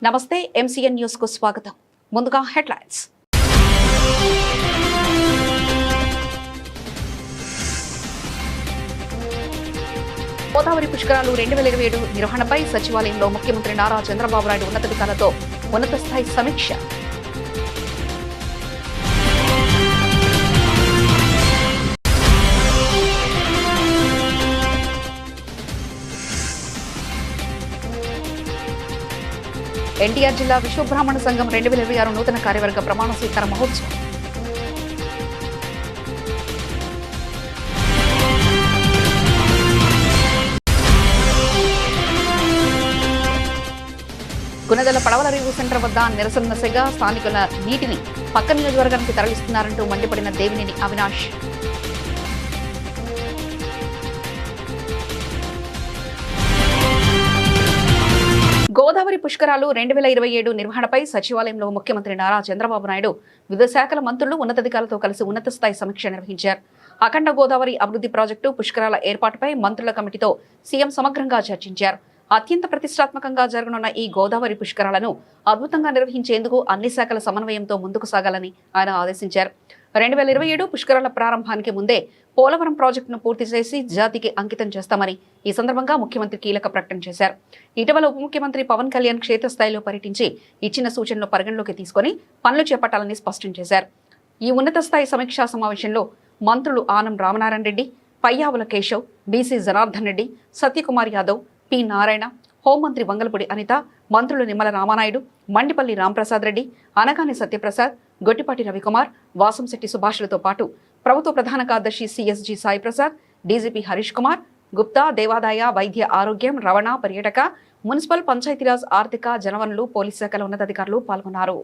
నమస్తే MCN news కు స్వాగతం. ముందుగా హెడ్లైన్స్. గోదావరి పుష్కరాలు 2027 నిర్వహణపై సచివాలయంలో ముఖ్యమంత్రి నారా చంద్రబాబు నాయుడు ఉన్నతాధికారులతో ఉన్నత స్థాయి సమీక్ష. ఎన్టీఆర్ జిల్లా విశ్వబ్రాహ్మణ సంఘం 2026 నూతన కార్యవర్గ ప్రమాణ స్వీకార మహోత్సవం. గుణదల పడవల రివ్యూ సెంటర్ వద్ద నిరసన దశగా స్థానికుల నీటిని పక్క నియోజకవర్గానికి తరలిస్తున్నారంటూ మండిపడిన దేవినేని అవినాష్. గోదావరి పుష్కరాలు 2027 నిర్వహణపై సచివాలయంలో ముఖ్యమంత్రి నారా చంద్రబాబు నాయుడు వివిధ శాఖల మంత్రులు ఉన్నతాధికారులతో కలిసి ఉన్నత స్థాయి సమీక్ష నిర్వహించారు. అఖండ గోదావరి అభివృద్ధి ప్రాజెక్టు పుష్కరాల ఏర్పాటుపై మంత్రుల కమిటీతో సీఎం సమగ్రంగా చర్చించారు. అత్యంత ప్రతిష్టాత్మకంగా జరగనున్న ఈ గోదావరి పుష్కరాలను అద్భుతంగా నిర్వహించేందుకు అన్ని శాఖల సమన్వయంతో ముందుకు సాగాలని ఆయన ఆదేశించారు. 2027 పుష్కరాల ప్రారంభానికి ముందే పోలవరం ప్రాజెక్టును పూర్తి చేసి జాతికి అంకితం చేస్తామని ఈ సందర్భంగా ముఖ్యమంత్రి కీలక ప్రకటన చేశారు. ఇటీవల ఉప ముఖ్యమంత్రి పవన్ కళ్యాణ్ క్షేత్రస్థాయిలో పర్యటించి ఇచ్చిన సూచనలు పరిగణలోకి తీసుకుని పనులు చేపట్టాలని స్పష్టం చేశారు. ఈ ఉన్నత స్థాయి సమీక్షా సమావేశంలో మంత్రులు ఆనం రామనారాయణ రెడ్డి, పయ్యావుల కేశవ్, బీసీ జనార్దన్ రెడ్డి, సత్యకుమార్ యాదవ్, పి నారాయణ, హోంమంత్రి వంగలపూడి అనిత, మంత్రులు నిమ్మల రామానాయుడు, మండిపల్లి రాంప్రసాద్ రెడ్డి, అనగాని సత్యప్రసాద్, గొట్టిపాటి రవికుమార్, వాసంశెట్టి సుభాష్లతో పాటు ప్రభుత్వ ప్రధాన కార్యదర్శి సిఎస్జి సాయి ప్రసాద్, డీజీపీ హరీష్ కుమార్, గుప్తా, దేవాదాయ, వైద్య ఆరోగ్యం, రవాణా, పర్యాటక, మున్సిపల్, పంచాయతీరాజ్, ఆర్థిక, జనవనరులు, పోలీస్ శాఖల ఉన్నతాధికారులు పాల్గొన్నారు.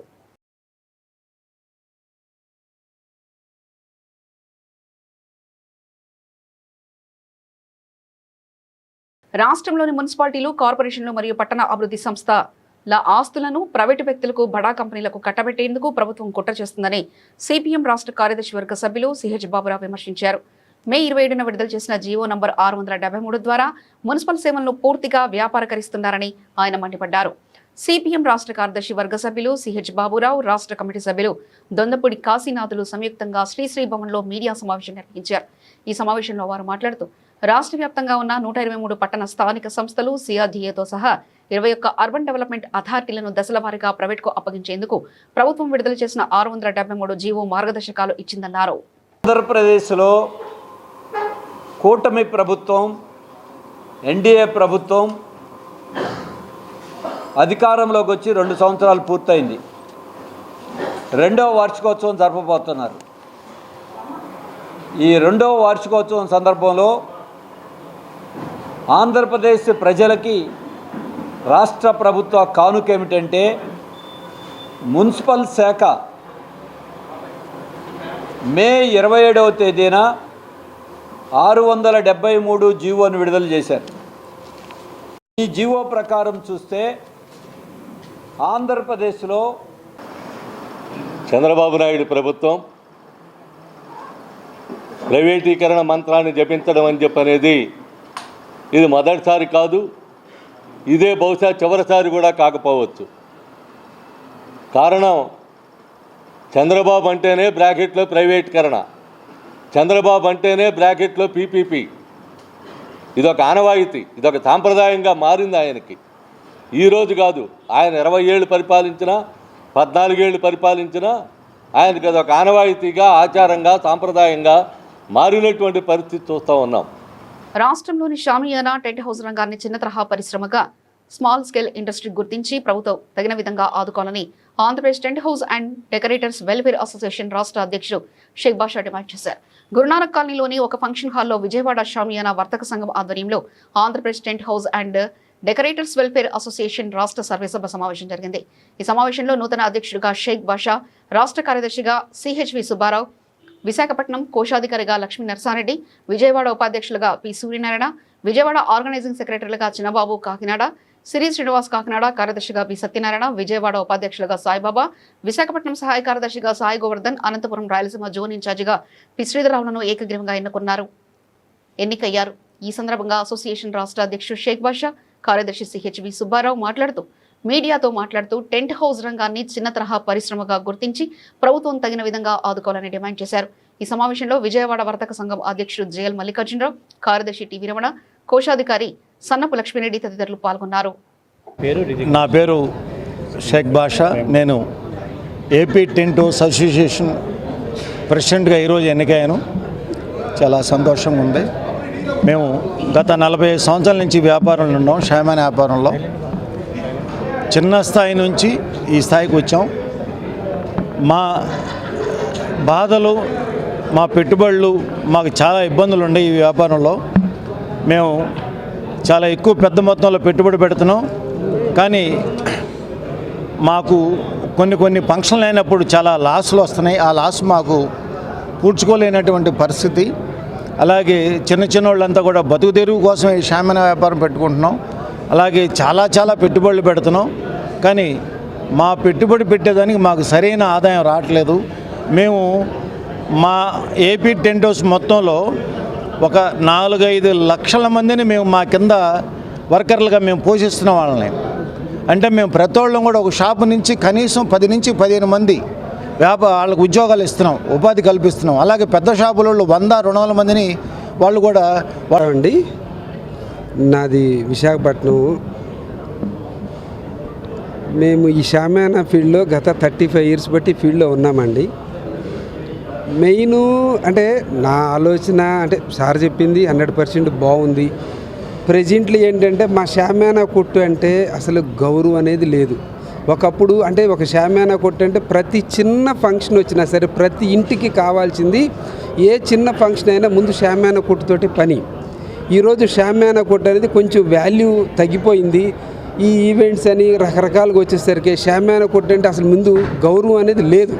రాష్ట్రంలోని మున్సిపాలిటీలు, కార్పొరేషన్లు మరియు పట్టణ అభివృద్ధి సంస్థల ఆస్తులను ప్రైవేటు వ్యక్తులకు, బడా కంపెనీలకు కట్టబెట్టేందుకు ప్రభుత్వం కుట్ర చేస్తుందని సిపిఎం రాష్ట్ర కార్యదర్శి వర్గ సభ్యులు సిహెచ్ బాబురావు విమర్శించారు. మే 27న విడుదల చేసిన జీవో నంబర్ 673 ద్వారా మున్సిపల్ సేవలను పూర్తిగా వ్యాపారకరిస్తున్నారని ఆయన మండిపడ్డారు. సిపిఎం రాష్ట్ర కార్యదర్శి వర్గ సభ్యులు సిహెచ్ బాబురావు, రాష్ట్ర కమిటీ సభ్యులు దొందపూడి కాశీనాథులు సంయుక్తంగా శ్రీశ్రీ భవన్లో మీడియా సమావేశం నిర్వహించారు. ఈ సమావేశంలో వారు మాట్లాడుతూ రాష్ట్ర వ్యాప్తంగా ఉన్న 123 పట్టణ స్థానిక సంస్థలు, సిఆర్డీఏతో సహా 21 అర్బన్ డెవలప్మెంట్ అథారిటీలను దశల వారీగా ప్రైవేట్కు అప్పగించేందుకు ప్రభుత్వం విడుదల చేసిన 673 జీవో మార్గదర్శకాలు ఇచ్చిందన్నారు. ఆంధ్రప్రదేశ్లో కూటమి ప్రభుత్వం, ఎన్డీఏ ప్రభుత్వం అధికారంలోకి వచ్చి 2 సంవత్సరాలు పూర్తయింది. 2వ వార్షికోత్సవం జరపబోతున్నారు. ఈ 2వ వార్షికోత్సవం సందర్భంలో ఆంధ్రప్రదేశ్ ప్రజలకి రాష్ట్ర ప్రభుత్వ కానుక ఏమిటంటే మున్సిపల్ శాఖ మే 27వ తేదీన 673 జీవోను విడుదల చేశారు. ఈ జీవో ప్రకారం చూస్తే ఆంధ్రప్రదేశ్లో చంద్రబాబు నాయుడు ప్రభుత్వం ప్రైవేటీకరణ మంత్రాన్ని జపించడం అని చెప్పనేది ఇది మొదటిసారి కాదు, ఇదే బహుశా చివరిసారి కూడా కాకపోవచ్చు. కారణం చంద్రబాబు అంటేనే బ్రాకెట్లో ప్రైవేటీకరణ, చంద్రబాబు అంటేనే బ్రాకెట్లో పీపీపీ. ఇదొక ఆనవాయితీ, ఇదొక సాంప్రదాయంగా మారింది ఆయనకి. ఈరోజు కాదు, ఆయన 20 ఏళ్ళు పరిపాలించినా, 14 ఏళ్ళు పరిపాలించినా ఆయనకి అదొక ఆనవాయితీగా, ఆచారంగా, సాంప్రదాయంగా మారినటువంటి పరిస్థితి చూస్తూ ఉన్నాం. రాష్ట్రంలోని షామియానా, టెంట్ హౌస్ రంగాన్ని చిన్న తరహా పరిశ్రమగా, స్మాల్ స్కేల్ ఇండస్ట్రీ గుర్తించి ప్రభుత్వం తగిన విధంగా ఆదుకోవాలని Andhra Pradesh tent house and decorators welfare association రాష్ట్ర అధ్యక్షుడు షేక్ బాషా డిమాండ్ చేశారు. గురునానక్ కాలనీలోని ఒక ఫంక్షన్ హాల్లో విజయవాడ షామియానా వర్తక సంఘం ఆధ్వర్యంలో Andhra Pradesh tent house and decorators welfare association రాష్ట్ర సర్వసభ సమావేశం జరిగింది. ఈ సమావేశంలో నూతన అధ్యక్షుడిగా షేక్ బాషా, రాష్ట్ర కార్యదర్శిగా సిహెచ్వి సుబ్బారావు, విశాఖపట్నం కోశాధికారిగా లక్ష్మీ నరసారెడ్డి, విజయవాడ ఉపాధ్యక్షులుగా పి సూర్యనారాయణ, విజయవాడ ఆర్గనైజింగ్ సెక్రటరీలుగా చిన్నబాబు కాకినాడ, సిరి శ్రీనివాస్ కాకినాడ, కార్యదర్శిగా బి సత్యనారాయణ, విజయవాడ ఉపాధ్యక్షులుగా సాయిబాబా, విశాఖపట్నం సహాయ కార్యదర్శిగా సాయి గోవర్ధన్, అనంతపురం రాయలసీమ జోన్ ఇన్ఛార్జిగా పి శ్రీధరరావులను ఏకగ్రీవంగా ఎన్నికయ్యారు. ఈ సందర్భంగా అసోసియేషన్ రాష్ట్ర అధ్యక్షుడు షేక్ బాషా, కార్యదర్శి సిహెచ్వి సుబ్బారావు మాట్లాడుతూ మీడియాతో మాట్లాడుతూ టెంట్ హౌస్ రంగాన్ని చిన్న తరహా పరిశ్రమగా గుర్తించి ప్రభుత్వం తగిన విధంగా ఆదుకోవాలని డిమాండ్ చేశారు. ఈ సమావేశంలో విజయవాడ వర్తక సంఘం అధ్యక్షుడు జేఎల్ మల్లికార్జునరావు, కార్యదర్శి టి వీరమణ, కోశాధికారి సన్నపు లక్ష్మీరెడ్డి తదితరులు పాల్గొన్నారు. నా పేరు షేక్ బాషా. నేను ఏపీ టెంట్ హౌస్ అసోసియేషన్ ప్రెసిడెంట్గా ఈరోజు ఎన్నికయ్యాను. చాలా సంతోషంగా ఉంది. మేము గత 45 సంవత్సరాల నుంచి వ్యాపారంలో ఉన్నాం. షామాన్ వ్యాపారంలో చిన్న స్థాయి నుంచి ఈ స్థాయికి వచ్చాం. మా బాధలు, మా పెట్టుబడులు, మాకు చాలా ఇబ్బందులు ఉన్నాయి. ఈ వ్యాపారంలో మేము చాలా ఎక్కువ పెద్ద మొత్తంలో పెట్టుబడి పెడుతున్నాం. కానీ మాకు కొన్ని ఫంక్షన్లు అయినప్పుడు చాలా లాసులు వస్తున్నాయి. ఆ లాస్ మాకు పూడ్చుకోలేనటువంటి పరిస్థితి. అలాగే చిన్న వాళ్ళంతా కూడా బతుకు తెరువు కోసం ఈ షామాన్ వ్యాపారం పెట్టుకుంటున్నాం. అలాగే చాలా పెట్టుబడులు పెడుతున్నాం. కానీ మా పెట్టుబడి పెట్టేదానికి మాకు సరైన ఆదాయం రావట్లేదు. మేము మా ఏపీ టెంట్ హౌస్ మొత్తంలో ఒక 4-5 లక్షల మందిని మేము మా కింద వర్కర్లుగా మేము పోషిస్తున్నాం వాళ్ళని. అంటే మేము ప్రతి వాళ్ళం కూడా ఒక షాపు నుంచి కనీసం 10 నుంచి 15 మంది వాళ్ళకు ఉద్యోగాలు ఇస్తున్నాం, ఉపాధి కల్పిస్తున్నాం. అలాగే పెద్ద షాపులలో 100-200 మందిని వాళ్ళు కూడా అండి. నాది విశాఖపట్నం. మేము ఈ షామానా ఫీల్డ్లో గత 35 ఇయర్స్ బట్టి ఫీల్డ్లో ఉన్నామండి. మెయిన్ అంటే నా ఆలోచన అంటే సార్ చెప్పింది 100% బాగుంది. ప్రెజెంట్లీ ఏంటంటే మా షామానా కొట్టు అంటే అసలు గౌరవం అనేది లేదు. ఒకప్పుడు అంటే ఒక షామానా కొట్టు అంటే ప్రతి చిన్న ఫంక్షన్ వచ్చినా సరే ప్రతి ఇంటికి కావాల్సింది ఏ చిన్న ఫంక్షన్ అయినా ముందు షామానా కొట్టుతోటి పని. ఈరోజు షామానా కొట్టు అనేది కొంచెం వాల్యూ తగ్గిపోయింది. ఈ ఈవెంట్స్ అని రకరకాలుగా వచ్చేసరికి షామానా కొట్టు అంటే అసలు ముందు గౌరవం అనేది లేదు.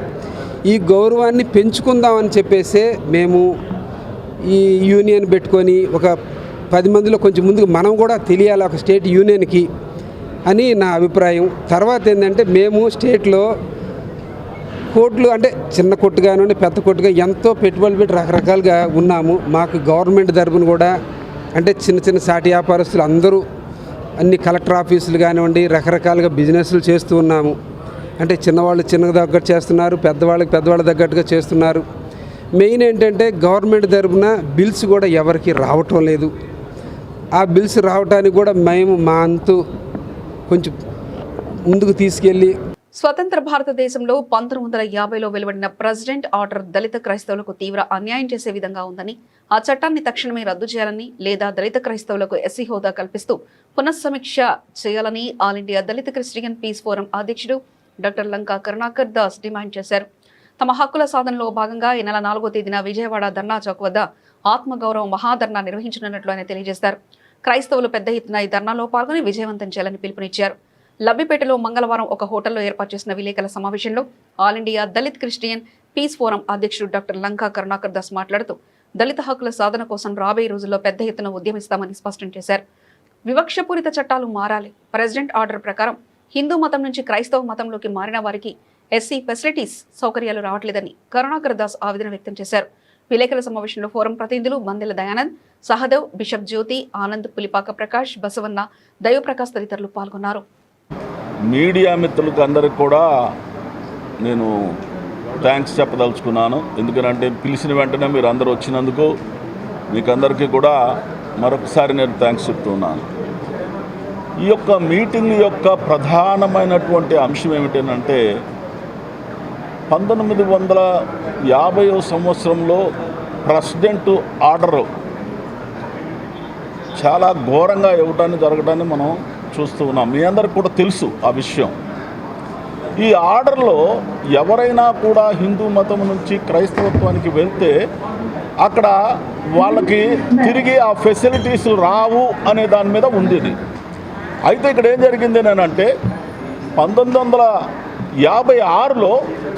ఈ గౌరవాన్ని పెంచుకుందామని చెప్పేసే మేము ఈ యూనియన్ పెట్టుకొని ఒక 10 మందిలో కొంచెం ముందుకు మనం కూడా తెలియాలి ఒక స్టేట్ యూనియన్కి అని నా అభిప్రాయం. తర్వాత ఏంటంటే మేము స్టేట్లో కోట్లు అంటే చిన్న కొట్టు కానివ్వండి పెద్ద కొట్టుగా ఎంతో పెట్టుబడులు పెట్టి రకరకాలుగా ఉన్నాము. మాకు గవర్నమెంట్ తరపున కూడా అంటే చిన్న సాటి వ్యాపారస్తులు అందరూ అన్ని కలెక్టర్ ఆఫీసులు కానివ్వండి రకరకాలుగా బిజినెస్లు చేస్తూ ఉన్నాము. అంటే చిన్నవాళ్ళు చిన్నగా తగ్గట్టు చేస్తున్నారు, పెద్దవాళ్ళ తగ్గట్టుగా చేస్తున్నారు. మెయిన్ ఏంటంటే గవర్నమెంట్ తరపున బిల్స్ కూడా ఎవరికి రావటం లేదు. ఆ బిల్స్ రావడానికి కూడా మేము మా అంతు కొంచెం ముందుకు తీసుకెళ్ళి స్వతంత్ర భారతదేశంలో 1950లో వెలువడిన ప్రెసిడెంట్ ఆర్డర్ దళిత క్రైస్తవులకు తీవ్ర అన్యాయం చేసే విధంగా ఉందని, ఆ చట్టాన్ని తక్షణమే రద్దు చేయాలని లేదా దళిత క్రైస్తవులకు ఎస్సీ హోదా కల్పిస్తూ పునఃసమీక్ష చేయాలని ఆల్ ఇండియా దళిత క్రిస్టియన్ పీస్ ఫోరం అధ్యక్షుడు డాక్టర్ లంకా కరుణాకర్ దాస్ డిమాండ్ చేశారు. తమ హక్కుల సాధనలో భాగంగా ఈ నెల 4వ తేదీన విజయవాడ ధర్నా చౌక్ వద్ద ఆత్మగౌరవ మహాధర్నా నిర్వహించనున్నట్లు ఆయన తెలియజేశారు. క్రైస్తవులు పెద్ద ఎత్తున ఈ ధర్నాలో పాల్గొని విజయవంతం చేయాలని పిలుపునిచ్చారు. లబ్బిపేటలో మంగళవారం ఒక హోటల్లో ఏర్పాటు చేసిన విలేకరుల సమావేశంలో All India Dalit Christian Peace Forum అధ్యక్షుడు డాక్టర్ లంకా కరుణాకర్ దాస్ మాట్లాడుతూ దళిత హక్కుల సాధన కోసం రాబోయే రోజుల్లో పెద్ద ఎత్తున ఉద్యమిస్తామని స్పష్టం చేశారు. వివక్షపూరిత చట్టాలు మారాలి. ప్రెసిడెంట్ ఆర్డర్ ప్రకారం హిందూ మతం నుంచి క్రైస్తవ మతంలోకి మారిన వారికి ఎస్సీ ఫెసిలిటీస్ సౌకర్యాలు రావట్లేదని కరుణాకర్ దాస్ ఆవేదన వ్యక్తం చేశారు. విలేకరుల సమావేశంలో ఫోరం ప్రతినిధులు బందెల దయానంద్, సహదేవ్, బిషప్ జ్యోతి, ఆనంద్, పులిపాక ప్రకాష్, బసవన్న, దైవప్రకాష్ తదితరులు పాల్గొన్నారు. మీడియా మిత్రులకు అందరికి కూడా నేను థ్యాంక్స్ చెప్పదలుచుకున్నాను. ఎందుకంటే పిలిచిన వెంటనే మీరు అందరూ వచ్చినందుకు మీకు అందరికీ కూడా మరొకసారి నేను థ్యాంక్స్ చెప్తున్నాను. ఈ యొక్క మీటింగ్ యొక్క ప్రధానమైనటువంటి అంశం ఏమిటంటే 1950వ సంవత్సరంలో ప్రెసిడెంట్ ఆర్డర్ చాలా ఘోరంగా ఇవ్వటాన్ని జరగడాన్ని మనం చూస్తూ ఉన్నాం. మీ అందరికి కూడా తెలుసు ఆ విషయం. ఈ ఆర్డర్లో ఎవరైనా కూడా హిందూ మతం నుంచి క్రైస్తవత్వానికి వెళ్తే అక్కడ వాళ్ళకి తిరిగి ఆ ఫెసిలిటీస్ రావు అనే దాని మీద ఉంది. అయితే ఇక్కడ ఏం జరిగింది అంటే 1956లో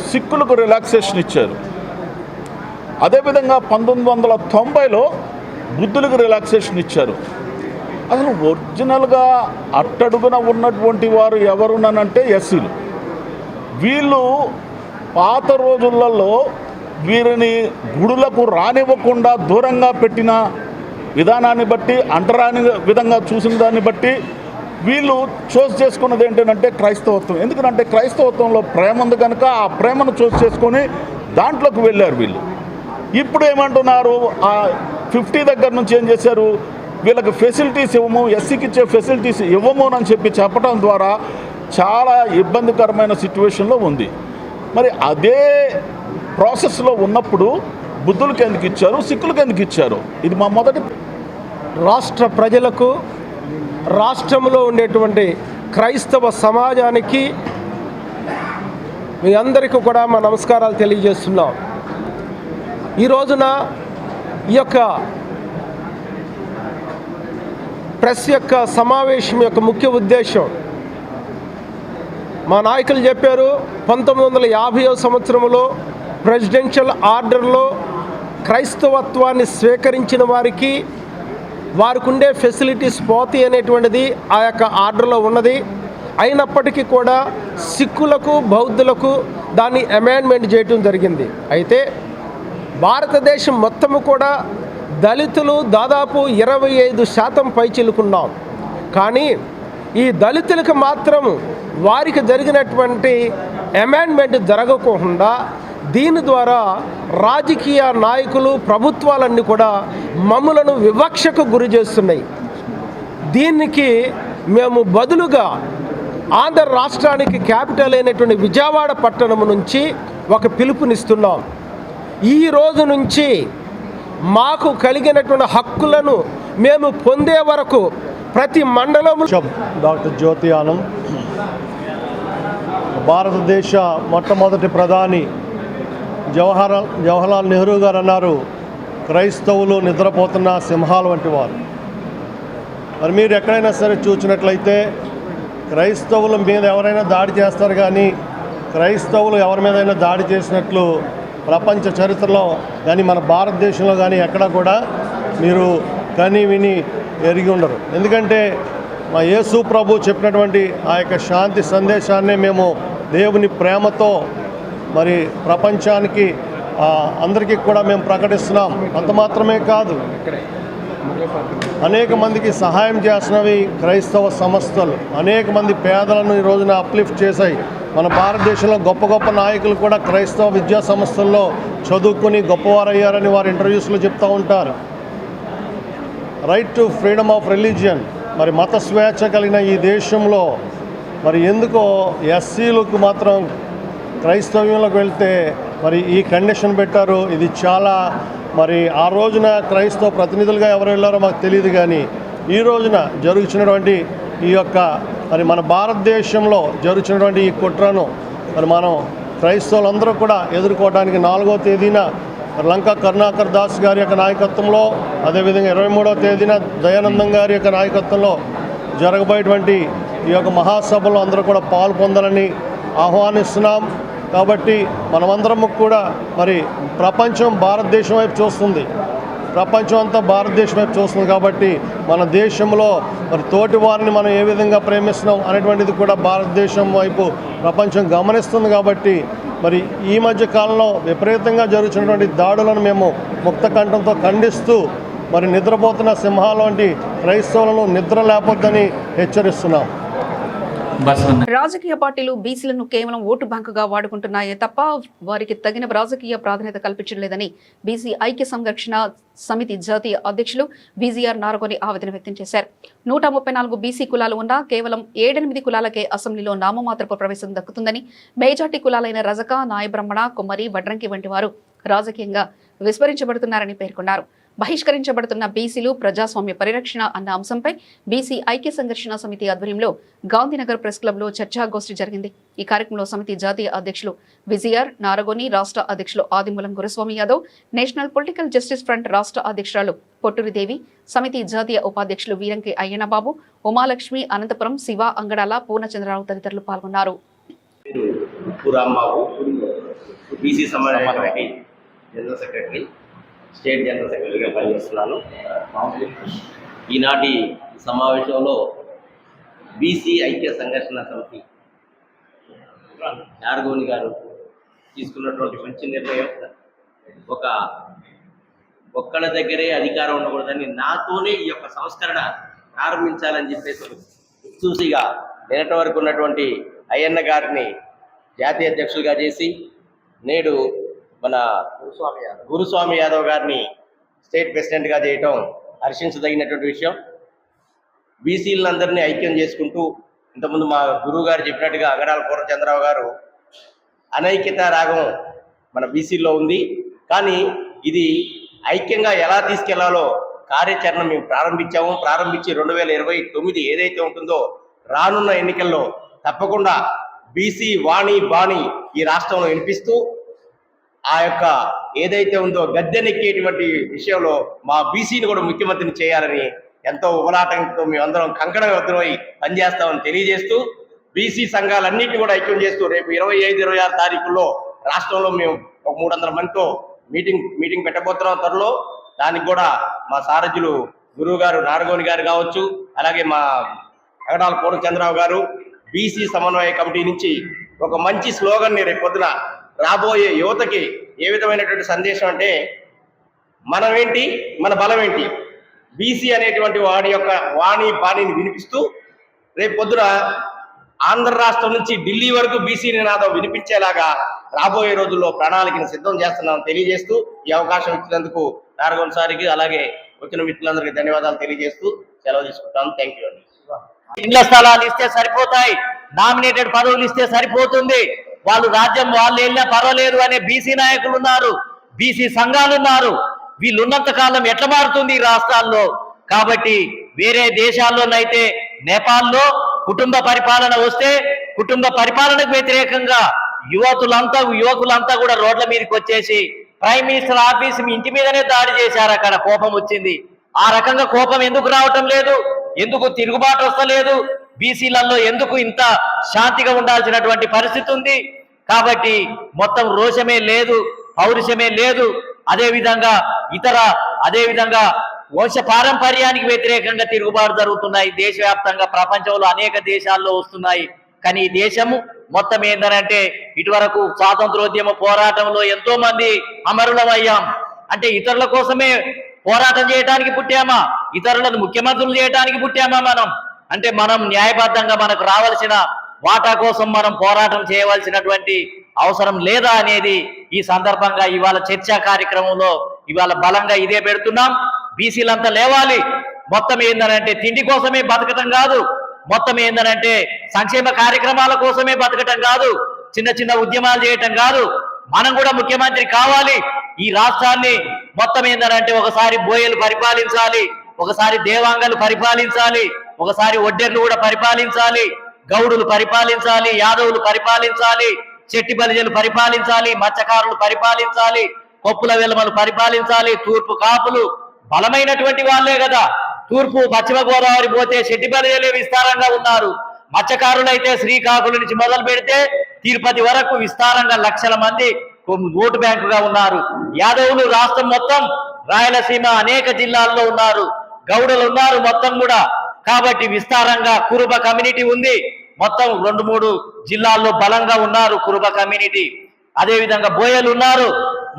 సిక్కులకు రిలాక్సేషన్ ఇచ్చారు. అదేవిధంగా 1990లో బుద్ధులకు రిలాక్సేషన్ ఇచ్చారు. అసలు ఒరిజినల్గా అట్టడుగున ఉన్నటువంటి వారు ఎవరునంటే ఎస్సీలు. వీళ్ళు పాత రోజులలో వీరిని గుడులకు రానివ్వకుండా దూరంగా పెట్టిన విధానాన్ని బట్టి, అంటరాని విధంగా చూసిన దాన్ని బట్టి వీళ్ళు చూస్ చేసుకున్నది ఏంటంటే క్రైస్తవత్వం. ఎందుకంటే క్రైస్తవత్వంలో ప్రేమ ఉంది కనుక ఆ ప్రేమను చూస్ చేసుకొని దాంట్లోకి వెళ్ళారు వీళ్ళు. ఇప్పుడు ఏమంటున్నారు, ఆ 50 దగ్గర నుంచి ఏం చేశారు, వీళ్ళకి ఫెసిలిటీస్ ఇవ్వము, ఎస్సీకి ఇచ్చే ఫెసిలిటీస్ ఇవ్వము అని చెప్పడం ద్వారా చాలా ఇబ్బందికరమైన సిచ్యువేషన్లో ఉంది. మరి అదే ప్రాసెస్లో ఉన్నప్పుడు బుద్ధులకు ఎందుకు ఇచ్చారు, సిక్కులకు ఎందుకు ఇచ్చారు? ఇది మా మొదటి. రాష్ట్ర ప్రజలకు, రాష్ట్రంలో ఉండేటువంటి క్రైస్తవ సమాజానికి మీ అందరికీ కూడా మా నమస్కారాలు తెలియజేస్తున్నాం. ఈ రోజున ఈ యొక్క ప్రెస్ యొక్క సమావేశం యొక్క ముఖ్య ఉద్దేశం, మా నాయకులు చెప్పారు, 1950వ సంవత్సరంలో ప్రెసిడెన్షియల్ ఆర్డర్లో క్రైస్తవత్వాన్ని స్వీకరించిన వారికి వారికి ఉండే ఫెసిలిటీస్ పోతాయి అనేటువంటిది ఆ యొక్క ఆర్డర్లో ఉన్నది. అయినప్పటికీ కూడా సిక్కులకు, బౌద్ధులకు దాన్ని అమెండ్మెంట్ చేయడం జరిగింది. అయితే భారతదేశం మొత్తము కూడా దళితులు దాదాపు 25% పైచిలుకున్నాం. కానీ ఈ దళితులకు మాత్రం వారికి జరిగినటువంటి అమెండ్మెంట్ జరగకుండా దీని ద్వారా రాజకీయ నాయకులు, ప్రభుత్వాలన్నీ కూడా మమ్ములను వివక్షకు గురి చేస్తున్నాయి. దీనికి మేము బదులుగా ఆంధ్ర రాష్ట్రానికి క్యాపిటల్ అయినటువంటి విజయవాడ పట్టణం నుంచి ఒక పిలుపునిస్తున్నాం. ఈ రోజు నుంచి మాకు కలిగినటువంటి హక్కులను మేము పొందే వరకు ప్రతి మండలం. డాక్టర్ జ్యోతి ఆనంద్, భారతదేశ మొట్టమొదటి ప్రధాని జవహర్లాల్ నెహ్రూ గారు అన్నారు, క్రైస్తవులు నిద్రపోతున్న సింహాలు వంటి వారు. మరి మీరు ఎక్కడైనా సరే చూసినట్లయితే క్రైస్తవుల మీద ఎవరైనా దాడి చేస్తారు, కానీ క్రైస్తవులు ఎవరి మీదైనా దాడి చేసినట్లు ప్రపంచ చరిత్రలో కానీ మన భారతదేశంలో కానీ ఎక్కడా కూడా మీరు కని విని ఎరిగి ఉండరు. ఎందుకంటే మా యేసు ప్రభు చెప్పినటువంటి ఆ యొక్క శాంతి సందేశాన్నే మేము దేవుని ప్రేమతో మరి ప్రపంచానికి అందరికీ కూడా మేము ప్రకటిస్తున్నాం. అంత మాత్రమే కాదు, అనేక మందికి సహాయం చేస్తున్నవి క్రైస్తవ సంస్థలు. అనేక మంది పేదలను ఈ రోజున అప్లిఫ్ట్ చేశాయి. మన భారతదేశంలో గొప్ప గొప్ప నాయకులు కూడా క్రైస్తవ విద్యా సంస్థల్లో చదువుకుని గొప్పవారయ్యారని వారు ఇంటర్వ్యూస్లో చెప్తూ ఉంటారు. Right to freedom of religion, మరి మత స్వేచ్ఛ కలిగిన ఈ దేశంలో మరి ఎందుకో ఎస్సీలకు మాత్రం క్రైస్తవ్యంలోకి వెళ్తే మరి ఈ కండిషన్ పెట్టారు. ఇది చాలా మరి ఆ రోజున క్రైస్తవ ప్రతినిధులుగా ఎవరు వెళ్ళారో మాకు తెలియదు, కానీ ఈ రోజున జరుగుతున్నటువంటి ఈ యొక్క మరి మన భారతదేశంలో జరుగుతున్నటువంటి ఈ కుట్రను మరి మనం క్రైస్తవులందరూ కూడా ఎదుర్కోవడానికి 4వ తేదీన లంకా కరుణాకర్ దాస్ గారి యొక్క నాయకత్వంలో, అదేవిధంగా 23వ తేదీన దయానందం గారి యొక్క నాయకత్వంలో జరగబోయేటువంటి ఈ యొక్క మహాసభలో అందరూ కూడా పాలు పొందాలని ఆహ్వానిస్తున్నాం. కాబట్టి మనమందరము కూడా మరి ప్రపంచం భారతదేశం వైపు చూస్తుంది, ప్రపంచం అంతా భారతదేశం వైపు చూస్తుంది. కాబట్టి మన దేశంలో మరి తోటి వారిని మనం ఏ విధంగా ప్రేమిస్తున్నాం అనేటువంటిది కూడా భారతదేశం వైపు ప్రపంచం గమనిస్తుంది. కాబట్టి మరి ఈ మధ్య కాలంలో విపరీతంగా జరుగుతున్నటువంటి దాడులను మేము ముక్త కంఠంతో ఖండిస్తూ మరి నిద్రపోతున్న సింహాల వంటి క్రైస్తవులను నిద్ర లేపొద్దని హెచ్చరిస్తున్నాం. రాజకీయ పార్టీలు బీసీలను కేవలం ఓటు బ్యాంకుగా వాడుకుంటున్నాయే తప్ప వారికి తగిన రాజకీయ ప్రాధాన్యత కల్పించడం లేదని బీసీ ఐక్య సంరక్షణ సమితి జాతీయ అధ్యక్షులు బీజీఆర్ నారగోని ఆవేదన వ్యక్తం చేశారు. 134 బీసీ కులాలు ఉన్నా కేవలం 7-8 కులాలకే అసెంబ్లీలో నామమాత్రపు ప్రవేశం దక్కుతుందని, మేజార్టీ కులాలైన రజక, నాయబ్రహ్మణ, కుమ్మరి, వడ్రంకి వంటి వారు రాజకీయంగా విస్మరించబడుతున్నారని పేర్కొన్నారు. బహిష్కరించబడుతున్న బీసీలు ప్రజాస్వామ్య పరిరక్షణ అన్న అంశంపై బీసీ ఐక్య సంఘర్షణ సమితి ఆధ్వర్యంలో గాంధీనగర్ ప్రెస్ క్లబ్లో చర్చాగోష్ఠి జరిగింది. ఈ కార్యక్రమంలో సమితి జాతీయ అధ్యక్షులు విజిఆర్ నారగోని, రాష్ట్ర అధ్యక్షులు Adimulam Guruswamy Yadav, national political justice front రాష్ట్ర అధ్యక్షురాలు పొట్టూరిదేవి, సమితి జాతీయ ఉపాధ్యక్షులు వీరంకి అయ్యన్నబాబు, ఉమాలక్ష్మి, అనంతపురం, శివ, అంగడాల, పూర్ణచంద్రరావు తదితరులు పాల్గొన్నారు. స్టేట్ జనరల్ సెక్రటరీగా పనిచేస్తున్నాను. ఈనాటి సమావేశంలో బీసీ ఐక్య సంఘర్షణ సమితి నారగోని గారు తీసుకున్నటువంటి మంచి నిర్ణయం, ఒక్కళ్ళ దగ్గరే అధికారం ఉండకూడదని నాతోనే ఈ యొక్క సంస్కరణ ప్రారంభించాలని చెప్పేసి చూసిగా నిన్నటి వరకు ఉన్నటువంటి అయ్యన్న గారిని జాతీయ అధ్యక్షులుగా చేసి నేడు మన గురుస్వామి యాదవ్ గారిని స్టేట్ ప్రెసిడెంట్గా చేయటం హర్షించదగినటువంటి విషయం. బీసీలందరినీ ఐక్యం చేసుకుంటూ ఇంతకుముందు మా గురువు గారు చెప్పినట్టుగా అంగడాల పూర్ణచంద్రరావు గారు అనైక్యత రాగం మన బీసీల్లో ఉంది, కానీ ఇది ఐక్యంగా ఎలా తీసుకెళ్లాలో కార్యాచరణ మేము ప్రారంభించి 2029 ఏదైతే ఉంటుందో రానున్న ఎన్నికల్లో తప్పకుండా బీసీ వాణి బాణి ఈ రాష్ట్రంలో వినిపిస్తూ ఆ యొక్క ఏదైతే ఉందో గద్దెనెక్కేటువంటి విషయంలో మా బీసీని కూడా ముఖ్యమంత్రిని చేయాలని ఎంతో ఉబలాటంతో మేమందరం కంకణబద్ధమై పనిచేస్తామని తెలియజేస్తూ బీసీ సంఘాలన్నింటినీ కూడా ఐక్యం చేస్తూ రేపు 25, 26 తారీఖుల్లో రాష్ట్రంలో మేము ఒక 300 మందితో మీటింగ్ పెట్టబోతున్నాం త్వరలో. దానికి కూడా మా సారథ్యులు గురువు గారు నారగోని గారు కావచ్చు, అలాగే మా అంగడాల పూర్ణచంద్రరావు గారు బీసీ సమన్వయ కమిటీ నుంచి ఒక మంచి స్లోగన్ని రేపు పొద్దున రాబోయే యువతకి ఏ విధమైనటువంటి సందేశం అంటే మనమేంటి మన బలం ఏంటి, బీసీ అనేటువంటి వాడి యొక్క వాణి బాణిని వినిపిస్తూ రేపు పొద్దున ఆంధ్ర రాష్ట్రం నుంచి ఢిల్లీ వరకు బీసీ నినాదం వినిపించేలాగా రాబోయే రోజుల్లో ప్రణాళికను సిద్ధం చేస్తున్నామని తెలియజేస్తూ ఈ అవకాశం ఇచ్చినందుకు నారగోన్ సారికి అలాగే వచ్చిన మిత్రులందరికీ ధన్యవాదాలు తెలియజేస్తూ సెలవు తీసుకుంటాను. థ్యాంక్ యూ అండి. ఇండ్ల స్థలాలు ఇస్తే సరిపోతాయి, నామినేటెడ్ పదవులు ఇస్తే సరిపోతుంది, వాళ్ళు రాజ్యం వాళ్ళు వెళ్ళినా పర్వాలేదు అనే బీసీ నాయకులు ఉన్నారు, బీసీ సంఘాలు ఉన్నారు. వీళ్ళున్నంత కాలం ఎట్లా మారుతుంది ఈ రాష్ట్రాల్లో? కాబట్టి వేరే దేశాల్లోనైతే నేపాల్లో కుటుంబ పరిపాలన వస్తే కుటుంబ పరిపాలనకు వ్యతిరేకంగా యువకులంతా కూడా రోడ్ల మీదకి వచ్చేసి ప్రైమ్ మినిస్టర్ ఆఫీస్ మీ ఇంటి మీదనే దాడి చేశారు. అక్కడ కోపం వచ్చింది. ఆ రకంగా కోపం ఎందుకు రావటం లేదు? ఎందుకు తిరుగుబాటు వస్తలేదు? బీసీలలో ఎందుకు ఇంత శాంతిగా ఉండాల్సినటువంటి పరిస్థితి ఉంది? కాబట్టి మొత్తం రోషమే లేదు, పౌరుషమే లేదు. అదేవిధంగా వంశ పారంపర్యానికి వ్యతిరేకంగా తిరుగుబాటు జరుగుతున్నాయి. దేశవ్యాప్తంగా ప్రపంచంలో అనేక దేశాల్లో వస్తున్నాయి. కానీ ఈ దేశము మొత్తం ఏంటంటే ఇటువరకు స్వాతంత్రోద్యమ పోరాటంలో ఎంతో మంది అమరులమయ్యాం. అంటే ఇతరుల కోసమే పోరాటం చేయడానికి పుట్టామా? ఇతరులను ముఖ్యమంత్రులు చేయడానికి పుట్టామా? మనం న్యాయబద్ధంగా మనకు రావాల్సిన వాటా కోసం మనం పోరాటం చేయవలసినటువంటి అవసరం లేదా అనేది ఈ సందర్భంగా ఇవాళ చర్చా కార్యక్రమంలో ఇవాళ బలంగా ఇదే పెడుతున్నాం. బీసీలంతా లేవాలి. మొత్తం ఏందనంటే తిండి కోసమే బతకటం కాదు, మొత్తం ఏందనంటే సంక్షేమ కార్యక్రమాల కోసమే బతకటం కాదు, చిన్న చిన్న ఉద్యమాలు చేయటం కాదు. మనం కూడా ముఖ్యమంత్రి కావాలి. ఈ రాష్ట్రాన్ని మొత్తం ఏందనంటే ఒకసారి బోయలు పరిపాలించాలి, ఒకసారి దేవాంగలు పరిపాలించాలి, ఒకసారి ఒడ్డెర్లు కూడా పరిపాలించాలి, గౌడులు పరిపాలించాలి, యాదవులు పరిపాలించాలి, చెట్టి బలిజలు పరిపాలించాలి, మత్స్యకారులు పరిపాలించాలి, కొప్పుల వెలమలు పరిపాలించాలి, తూర్పు కాపులు బలమైనటువంటి వాళ్ళే కదా. తూర్పు పశ్చిమ గోదావరి పోతే చెట్టి బలిజలే విస్తారంగా ఉన్నారు. మత్స్యకారులైతే శ్రీకాకుళం నుంచి మొదలు పెడితే తిరుపతి వరకు విస్తారంగా లక్షల మంది ఓటు బ్యాంకుగా ఉన్నారు. యాదవులు రాష్ట్రం మొత్తం రాయలసీమ అనేక జిల్లాల్లో ఉన్నారు, గౌడలు ఉన్నారు మొత్తం కూడా. కాబట్టి విస్తారంగా కురుబ కమ్యూనిటీ ఉంది, మొత్తం 2-3 జిల్లాల్లో బలంగా ఉన్నారు కురుబ కమ్యూనిటీ. అదేవిధంగా బోయలు ఉన్నారు.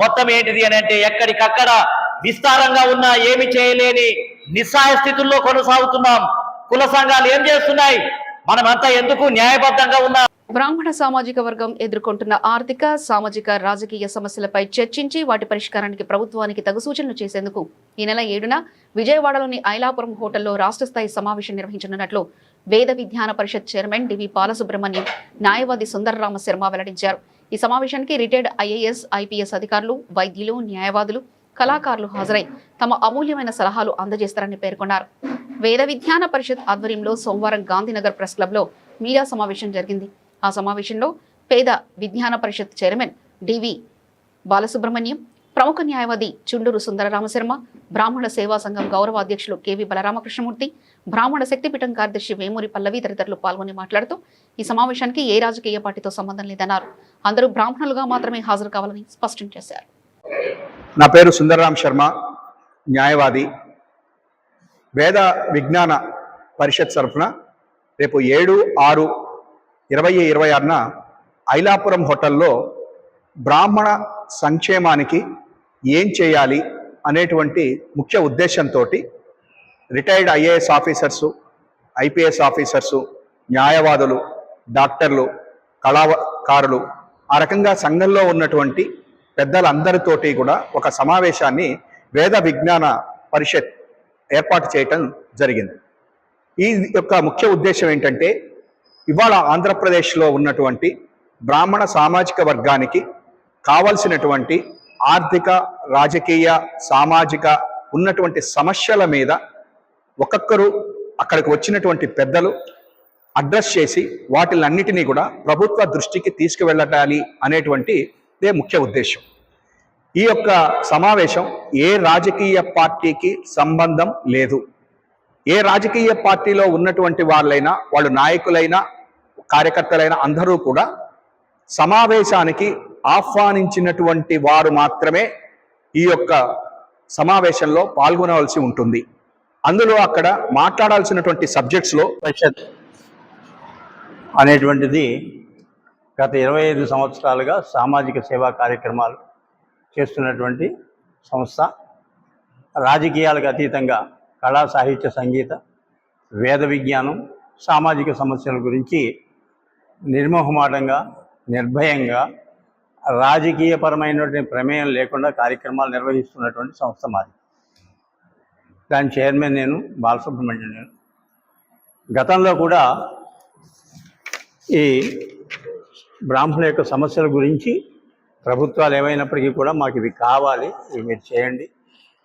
మొత్తం ఏంటిది అని అంటే ఎక్కడికక్కడ విస్తారంగా ఉన్నా ఏమి చేయలేని నిస్సహాయ స్థితుల్లో కొనసాగుతున్నాం. కుల సంఘాలు ఏం చేస్తున్నాయి? మనమంతా ఎందుకు న్యాయబద్ధంగా ఉన్నాం? బ్రాహ్మణ సామాజిక వర్గం ఎదుర్కొంటున్న ఆర్థిక, సామాజిక, రాజకీయ సమస్యలపై చర్చించి వాటి పరిష్కారానికి ప్రభుత్వానికి తగు సూచనలు చేసేందుకు ఈ నెల 7న విజయవాడలోని ఐలాపురం హోటల్లో రాష్ట్ర స్థాయి సమావేశం నిర్వహించనున్నట్లు వేద విజ్ఞాన పరిషత్ చైర్మన్ డివి బాలసుబ్రహ్మణ్యం, న్యాయవాది సుందరరామ శర్మ వెల్లడించారు. ఈ సమావేశానికి రిటైర్డ్ ఐఏఎస్, ఐపీఎస్ అధికారులు, వైద్యులు, న్యాయవాదులు, కళాకారులు హాజరై తమ అమూల్యమైన సలహాలు అందజేస్తారని పేర్కొన్నారు. వేద విజ్ఞాన పరిషత్ ఆధ్వర్యంలో సోమవారం గాంధీనగర్ ప్రెస్ క్లబ్లో మీడియా సమావేశం జరిగింది. ఆ సమావేశంలో పేద విజ్ఞాన పరిషత్ చైర్మన్ డివి బాలసుబ్రహ్మణ్యం, ప్రముఖ న్యాయవాది చుండూరు సుందరరామశర్మ, బ్రాహ్మణ సేవా సంఘం గౌరవ అధ్యక్షులు కెవి బలరామకృష్ణమూర్తి, బ్రాహ్మణ శక్తిపీఠం కార్యదర్శి వేమూరి పల్లవి తదితరులు పాల్గొని మాట్లాడుతూ ఈ సమావేశానికి ఏ రాజకీయ పార్టీతో సంబంధం లేదన్నారు. అందరూ బ్రాహ్మణులుగా మాత్రమే హాజరు కావాలని స్పష్టం చేశారు. నా పేరు సుందరరామ శర్మ, న్యాయవాది. వేద విజ్ఞాన పరిషత్ తరఫున రేపు 7/6/2026న ఐలాపురం హోటల్లో బ్రాహ్మణ సంక్షేమానికి ఏం చేయాలి అనేటువంటి ముఖ్య ఉద్దేశంతో retired IAS officers, IPS officers, న్యాయవాదులు, డాక్టర్లు, కళాకారులు, ఆ రకంగా సంఘంలో ఉన్నటువంటి పెద్దలందరితోటి కూడా ఒక సమావేశాన్ని వేద విజ్ఞాన పరిషత్ ఏర్పాటు చేయటం జరిగింది. ఈ యొక్క ముఖ్య ఉద్దేశం ఏంటంటే, ఇవాళ ఆంధ్రప్రదేశ్లో ఉన్నటువంటి బ్రాహ్మణ సామాజిక వర్గానికి కావలసినటువంటి ఆర్థిక, రాజకీయ, సామాజిక ఉన్నటువంటి సమస్యల మీద ఒక్కొక్కరు అక్కడికి వచ్చినటువంటి పెద్దలు అడ్రస్ చేసి వాటిలన్నిటినీ కూడా ప్రభుత్వ దృష్టికి తీసుకువెళ్ళటాలి అనేటువంటిదే ముఖ్య ఉద్దేశం. ఈ యొక్క సమావేశం ఏ రాజకీయ పార్టీకి సంబంధం లేదు. ఏ రాజకీయ పార్టీలో ఉన్నటువంటి వాళ్ళైనా, వాళ్ళు నాయకులైనా, కార్యకర్తలైనా అందరూ కూడా సమావేశానికి ఆహ్వానించినటువంటి వారు మాత్రమే ఈ యొక్క సమావేశంలో పాల్గొనవలసి ఉంటుంది. అందులో అక్కడ మాట్లాడాల్సినటువంటి సబ్జెక్ట్స్లో పరిషత్ అనేటువంటిది గత 25 సంవత్సరాలుగా సామాజిక సేవా కార్యక్రమాలు చేస్తున్నటువంటి సంస్థ. రాజకీయాలకు అతీతంగా కళా, సాహిత్య, సంగీత, వేద విజ్ఞానం, సామాజిక సమస్యల గురించి నిర్మోహమాటంగా, నిర్భయంగా, రాజకీయపరమైనటువంటి ప్రమేయం లేకుండా కార్యక్రమాలు నిర్వహిస్తున్నటువంటి సంస్థ మాది. దాని చైర్మన్ నేను, బాలసుబ్రహ్మణ్యం నేను. గతంలో కూడా ఈ బ్రాహ్మణుల యొక్క సమస్యల గురించి ప్రభుత్వాలు ఏమైనప్పటికీ కూడా మాకు ఇవి కావాలి, ఇవి మీరు చేయండి,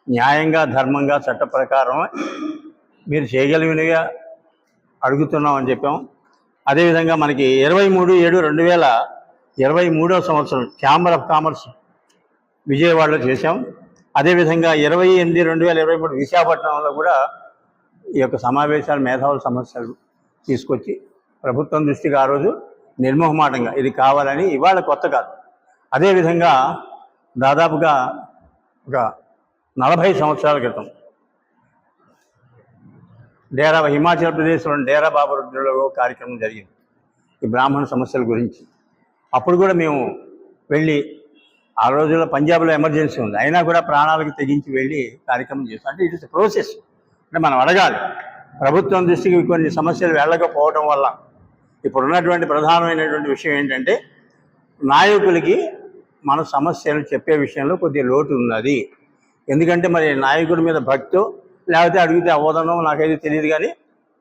న్యాయంగా, ధర్మంగా, చట్ట ప్రకారం మీరు చేయగలిగినవిగా అడుగుతున్నామని చెప్పాం. అదేవిధంగా మనకి 23/7/2023 సంవత్సరం ఛాంబర్ ఆఫ్ కామర్స్ విజయవాడలో చేశాం. అదేవిధంగా 28/2023 విశాఖపట్నంలో కూడా ఈ యొక్క సమావేశాలు, మేధావుల సమస్యలు తీసుకొచ్చి ప్రభుత్వం దృష్టికి ఆ రోజు నిర్మోహమాటంగా ఇది కావాలని, ఇవాళ కొత్త కాదు. అదేవిధంగా దాదాపుగా ఒక 40 సంవత్సరాల క్రితం హిమాచల్ ప్రదేశ్లోని డేరా బాబా రోడ్డులో కార్యక్రమం జరిగింది ఈ బ్రాహ్మణ సమస్యల గురించి. అప్పుడు కూడా మేము వెళ్ళి, ఆ రోజుల్లో పంజాబ్లో ఎమర్జెన్సీ ఉంది, అయినా కూడా ప్రాణాలకు తెగించి వెళ్ళి కార్యక్రమం చేస్తాం. అంటే ఇట్ ఇస్ ప్రోసెస్. అంటే మనం అడగాలి. ప్రభుత్వం దృష్టికి కొన్ని సమస్యలు వెళ్ళకపోవడం వల్ల ఇప్పుడు ఉన్నటువంటి ప్రధానమైనటువంటి విషయం ఏంటంటే, నాయకులకి మన సమస్యలు చెప్పే విషయంలో కొద్దిగా లోటు ఉన్నది. ఎందుకంటే మరి నాయకుడి మీద భక్తో లేకపోతే అడిగితే అవ్వదనో నాకైతే తెలియదు, కానీ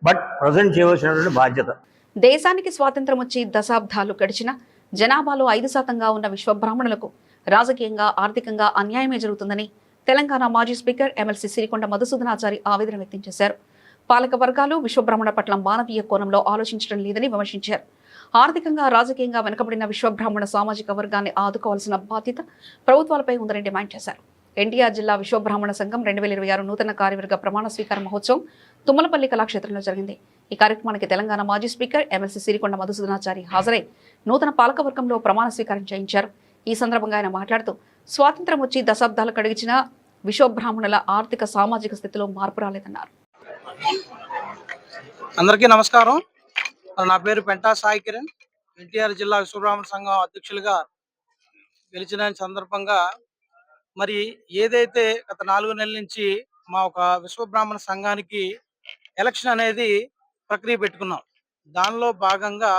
బట్ ప్రజెంట్ చేయవలసినటువంటి బాధ్యత. దేశానికి స్వాతంత్రం వచ్చి దశాబ్దాలు గడిచిన జనాభాలో 5% ఉన్న విశ్వబ్రాహ్మణులకు రాజకీయంగా, ఆర్థికంగా అన్యాయమే జరుగుతుందని తెలంగాణ మాజీ స్పీకర్ ఎమ్మెల్సీ సిరికొండ మధుసూదనాచారి ఆవేదన వ్యక్తం చేశారు. పాలక వర్గాలు విశ్వబ్రాహ్మణ పట్ల మానవీయ కోణంలో ఆలోచించడం లేదని విమర్శించారు. ఆర్థికంగా, రాజకీయంగా వెనుకబడిన విశ్వబ్రాహ్మణ సామాజిక వర్గాన్ని ఆదుకోవాల్సిన బాధ్యత ప్రభుత్వాలపై ఉందని డిమాండ్ చేశారు. ఎన్టీఆర్ జిల్లా విశ్వబ్రాహ్మణ సంఘం 2026 నూతన కార్యవర్గ ప్రమాణ స్వీకార మహోత్సవం తుమ్మలపల్లి కళాక్షేత్రంలో జరిగింది. ఈ కార్యక్రమానికి తెలంగాణ మాజీ స్పీకర్ ఎమ్మెల్సీ సిరికొండ మధుసూదనాచారి హాజరై నూతన పాలకవర్గంలో ప్రమాణ స్వీకారం చేయించారు. ఈ సందర్భంగా ఆయన మాట్లాడుతూ, స్వాతంత్రం వచ్చి దశాబ్దాలు గడిచిన విశ్వబ్రాహ్మణుల ఆర్థిక, సామాజిక స్థితిలో మార్పు రాలేదన్నారు. అందరికీ నమస్కారం. నా పేరు పెంటా సాయి కిరణ్. ఎన్టీఆర్ జిల్లా విశ్వబ్రాహ్మణ సంఘం అధ్యక్షులుగా గెలిచిన సందర్భంగా మరి ఏదైతే గత 4 నెలల నుంచి మా ఒక విశ్వబ్రాహ్మణ సంఘానికి ఎలక్షన్ అనేది ప్రక్రియ పెట్టుకున్నాం. దానిలో భాగంగా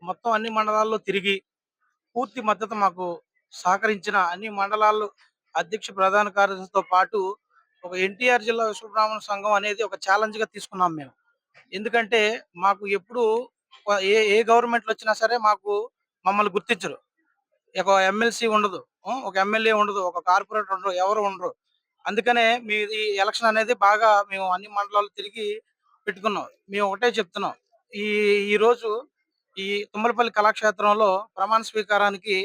మొత్తం అన్ని మండలాల్లో తిరిగి పూర్తి మద్దతు మాకు సహకరించిన అన్ని మండలాల్లో అధ్యక్ష ప్రధాన కార్యదర్శితో పాటు ఒక ఎన్టీఆర్ జిల్లా విశ్వబ్రాహ్మణ సంఘం అనేది ఒక ఛాలెంజ్గా తీసుకున్నాం మేము. ఎందుకంటే మాకు ఎప్పుడు ఏ గవర్నమెంట్లు వచ్చినా సరే మమ్మల్ని గుర్తించరు. ఒక ఎమ్మెల్సీ ఉండదు, ఒక ఎమ్మెల్యే ఉండదు, ఒక కార్పొరేటర్ ఉండరు, ఎవరు ఉండరు. అందుకనే మీది ఎలక్షన్ అనేది బాగా మేము అన్ని మండలాలు తిరిగి పెట్టుకున్నాం. మేము ఒకటే చెప్తున్నాం, ఈరోజు ఈ తుమ్మలపల్లి కళాక్షేత్రంలో ప్రమాణ స్వీకారానికి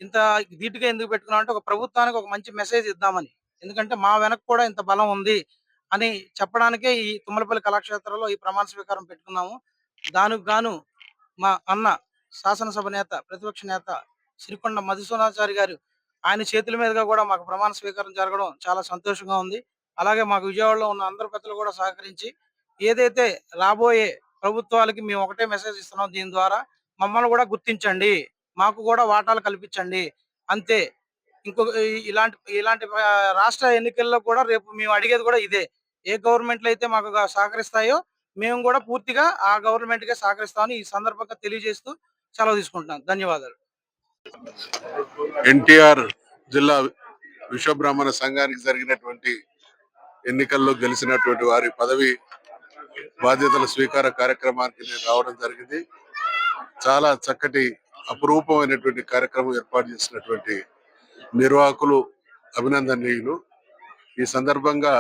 ఇంత ధీటుగా ఎందుకు పెట్టుకున్నాం అంటే, ఒక ప్రభుత్వానికి ఒక మంచి మెసేజ్ ఇద్దామని. ఎందుకంటే మా వెనక కూడా ఇంత బలం ఉంది అని చెప్పడానికే ఈ తుమ్మలపల్లి కళాక్షేత్రంలో ఈ ప్రమాణ స్వీకారం పెట్టుకున్నాము. దానికి గాను మా అన్న శాసనసభ నేత, ప్రతిపక్ష నేత సిరికొండ మధుసూదనాచారి గారు, ఆయన చేతుల మీదుగా కూడా మాకు ప్రమాణ స్వీకారం జరగడం చాలా సంతోషంగా ఉంది. అలాగే మాకు విజయవాడలో ఉన్న అందరు పెద్దలు కూడా సహకరించి, ఏదైతే రాబోయే ప్రభుత్వాలకి మేము ఒకటే మెసేజ్ ఇస్తున్నాం, దీని ద్వారా మమ్మల్ని కూడా గుర్తించండి, మాకు కూడా వాటాలు కల్పించండి, అంతే. ఇంకొక ఇలాంటి రాష్ట్ర ఎన్నికల్లో కూడా రేపు మేము అడిగేది కూడా ఇదే. ఏ గవర్నమెంట్లు అయితే మాకు సహకరిస్తాయో మేము కూడా పూర్తిగా ఆ గవర్నమెంట్గా సహకరిస్తామని ఈ సందర్భంగా తెలియజేస్తూ సెలవు తీసుకుంటున్నాను. ధన్యవాదాలు. ఎన్టీఆర్ జిల్లా విశ్వబ్రాహ్మణ సంఘానికి జరిగినటువంటి ఎన్నికల్లో గెలిచినటువంటి వారి పదవి బాధ్యతల స్వీకార కార్యక్రమానికి నేను రావడం జరిగింది. చాలా చక్కటి అపురూపమైనటువంటి కార్యక్రమం ఏర్పాటు చేసినటువంటి నిర్వాహకులు అభినందనీయులు. ఈ సందర్భంగా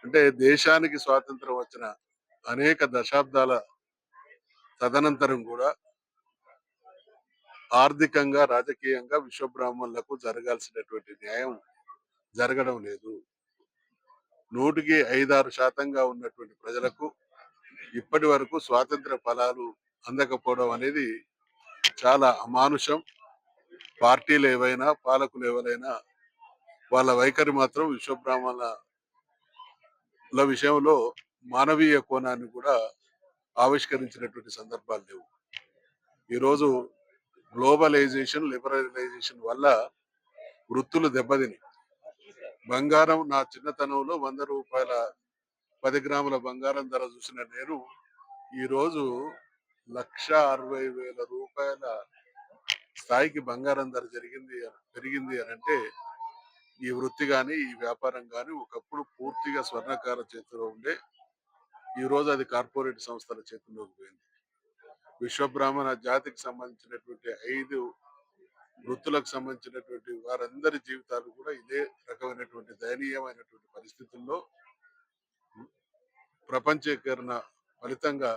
అంటే దేశానికి స్వాతంత్రం వచ్చిన అనేక దశాబ్దాల తదనంతరం కూడా ఆర్థికంగా రాజకీయంగా విశ్వబ్రాహ్మణులకు జరగాల్సినటువంటి న్యాయం జరగడం లేదు. 100% ఉన్నటువంటి ప్రజలకు ఇప్పటి వరకు స్వాతంత్ర ఫలాలు అందకపోవడం అనేది చాలా అమానుషం. పార్టీలు ఏవైనా పాలకులు ఎవరైనా వాళ్ళ వైఖరి మాత్రం విశ్వబ్రాహ్మణుల విషయంలో మానవీయ కోణాన్ని కూడా ఆవిష్కరించినటువంటి సందర్భాలు లేవు. ఈరోజు గ్లోబలైజేషన్, లిబరలైజేషన్ వల్ల వృత్తులు దెబ్బతిని బంగారం నా చిన్నతనంలో 100 రూపాయల 10 గ్రాముల బంగారం ధర చూసిన నేను ఈరోజు 1,60,000 రూపాయల స్థాయికి బంగారం ధర పెరిగింది అని అంటే ఈ వృత్తి కానీ ఈ వ్యాపారం కానీ ఒకప్పుడు పూర్తిగా స్వర్ణకార చేతిలో ఉండే ఈరోజు అది కార్పొరేట్ సంస్థల చేతుల్లోకి పోయింది. విశ్వబ్రాహ్మణ జాతికి సంబంధించినటువంటి 5 వృత్తులకు సంబంధించినటువంటి వారందరి జీవితాలు కూడా ఇదే రకమైనటువంటి దయనీయమైనటువంటి పరిస్థితుల్లో ప్రపంచీకరణ ఫలితంగా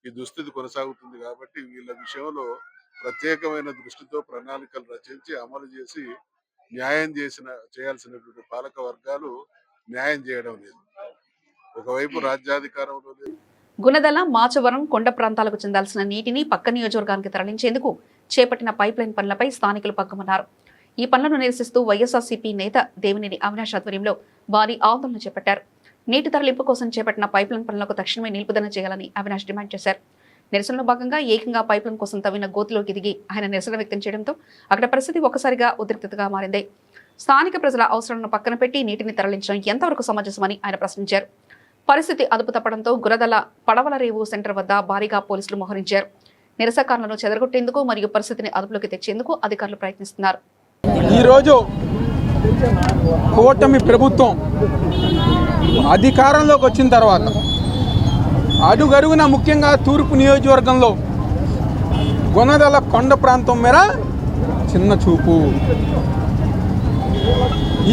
ఈ దుస్థితి కొనసాగుతుంది. కాబట్టి వీళ్ళ విషయంలో ప్రత్యేకమైన దృష్టితో ప్రణాళికలు రచించి అమలు చేసి న్యాయం చేయాల్సినటువంటి పాలక వర్గాలు న్యాయం చేయడం లేదు. ఒకవైపు రాజ్యాధికారంలో లేదు. గుణదల, మాచవరం, కొండ ప్రాంతాలకు చెందాల్సిన నీటిని పక్క నియోజకవర్గానికి తరలించేందుకు చేపట్టిన పైప్లైన్ పనులపై స్థానికులు పక్కమన్నారు. ఈ పనులను నిరసిస్తూ వైఎస్ఆర్సీపీ నేత దేవినేని అవినాష్ ఆధ్వర్యంలో భారీ ఆందోళన చేపట్టారు. నీటి తరలింపు కోసం చేపట్టిన పైప్లైన్ పనులకు తక్షణమే నిలుపుదల చేయాలని అవినాష్ డిమాండ్ చేశారు. నిరసనలో భాగంగా ఏకంగా పైప్లైన్ కోసం తవ్విన గోతులోకి దిగి ఆయన నిరసన వ్యక్తం చేయడంతో అక్కడ పరిస్థితి ఒక్కసారిగా ఉద్రిక్తతగా మారింది. స్థానిక ప్రజల అవసరాలను పక్కన పెట్టి నీటిని తరలించడం ఎంతవరకు సమంజసమని ఆయన ప్రశ్నించారు. పరిస్థితి అదుపు తప్పడంతో గురదల పడవల రేవు సెంటర్ వద్ద భారీగా పోలీసులు మోహరించారు. నిరసనకారులను చెదరగొట్టేందుకు మరియు పరిస్థితిని అదుపులోకి తెచ్చేందుకు అధికారులు ప్రయత్నిస్తున్నారు. ఈరోజు కూటమి ప్రభుత్వం అధికారంలోకి వచ్చిన తర్వాత అడుగడుగున ముఖ్యంగా తూర్పు నియోజకవర్గంలో గుణదల కొండ ప్రాంతం మేర చిన్న చూపు.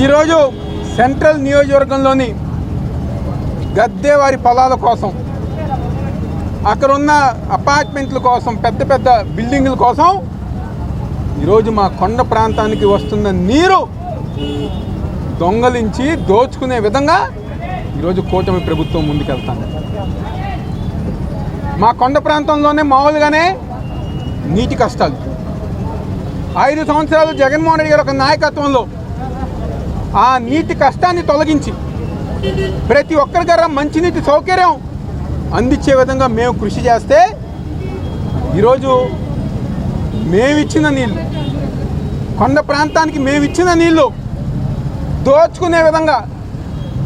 ఈరోజు సెంట్రల్ నియోజకవర్గంలోని గద్దేవారి పొలాల కోసం, అక్కడున్న అపార్ట్మెంట్ల కోసం, పెద్ద పెద్ద బిల్డింగుల కోసం ఈరోజు మా కొండ ప్రాంతానికి వస్తున్న నీరు దొంగలించి దోచుకునే విధంగా ఈరోజు కూటమి ప్రభుత్వం ముందుకెళ్తాను. మా కొండ ప్రాంతంలోనే మామూలుగానే నీటి కష్టాలు. 5 సంవత్సరాలు జగన్మోహన్ రెడ్డి గారి ఒక నాయకత్వంలో ఆ నీటి కష్టాన్ని తొలగించి ప్రతి ఒక్కరి దగ్గర మంచినీటి సౌకర్యం అందించే విధంగా మేము కృషి చేస్తే ఈరోజు మేమిచ్చిన నీళ్ళు, కొండ ప్రాంతానికి మేమిచ్చిన నీళ్ళు దోచుకునే విధంగా,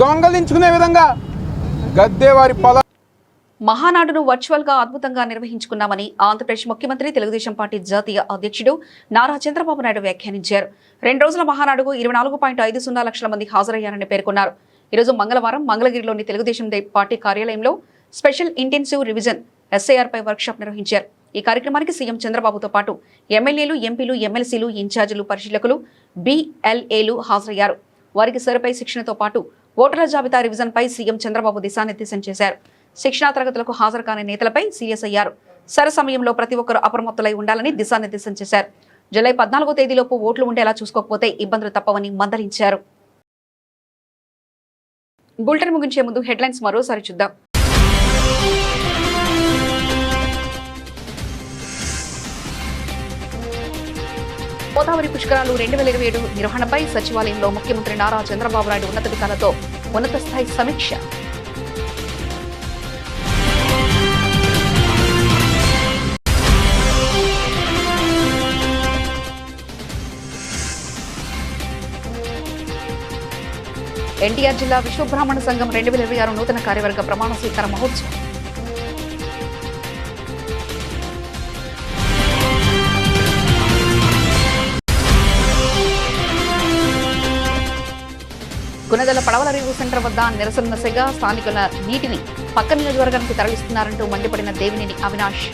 దొంగలించుకునే విధంగా గద్దేవారి పొల. మహానాడును వర్చువల్ గా అద్భుతంగా నిర్వహించుకున్నామని ఆంధ్రప్రదేశ్ ముఖ్యమంత్రి తెలుగుదేశం పార్టీ జాతీయ అధ్యక్షుడు నారా చంద్రబాబు నాయుడు వ్యాఖ్యానించారు. 2 రోజుల మహానాడుకు 24.50 లక్షల మంది హాజరయ్యారని పేర్కొన్నారు. ఈరోజు మంగళవారం మంగళగిరిలోని తెలుగుదేశం పార్టీ కార్యాలయంలో స్పెషల్ ఇంటెన్సివ్ రివిజన్ SIR పై వర్క్షాప్ నిర్వహించారు. ఈ కార్యక్రమానికి సీఎం చంద్రబాబుతో పాటు ఎమ్మెల్యేలు, ఎంపీలు, ఎమ్మెల్సీలు, ఇన్ఛార్జీలు, పరిశీలకులు, BLAలు హాజరయ్యారు. వారికి సరిపై శిక్షణతో పాటు ఓటర్ల జాబితా రివిజన్ పై సీఎం చంద్రబాబు దిశానిర్దేశం చేశారు. శిక్షణా తరగతులకు హాజరు కాని నేతలపై సీరియస్ అయ్యారు. సరి సమయంలో ప్రతి ఒక్కరూ అప్రమత్తులై ఉండాలని దిశానిర్దేశం చేశారు. జూలై 14వ తేదీలోపు ఓట్లు ఉండేలా చూసుకోకపోతే ఇబ్బందులు తప్పవని మందలించారు. బులెటిన్ ముగించే ముందు హెడ్లైన్స్ మరోసారి చూద్దాం. గోదావరి పుష్కరాలు 2027 నిర్వహణపై సచివాలయంలో ముఖ్యమంత్రి నారా చంద్రబాబు నాయుడు ఉన్నతాధికారులతో ఉన్నత స్థాయి సమీక్ష. ఎన్టీఆర్ జిల్లా విశ్వబ్రాహ్మణ సంఘం 2026 నూతన కార్యవర్గ ప్రమాణ స్వీకార మహోత్సవం. గుణదల పడవల రివ్యూ సెంటర్ వద్ద నిరసన దశగా స్థానికుల నీటిని పక్క నియోజకవర్గానికి తరలిస్తున్నారంటూ మండిపడిన దేవినేని అవినాష్.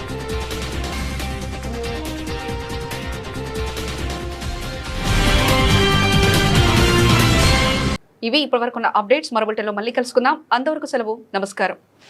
ఇవి ఇప్పటివరకున్న అప్డేట్స్. మరో బులెటిన్లో మళ్ళీ కలుసుకుందాం. అంతవరకు సెలవు. నమస్కారం.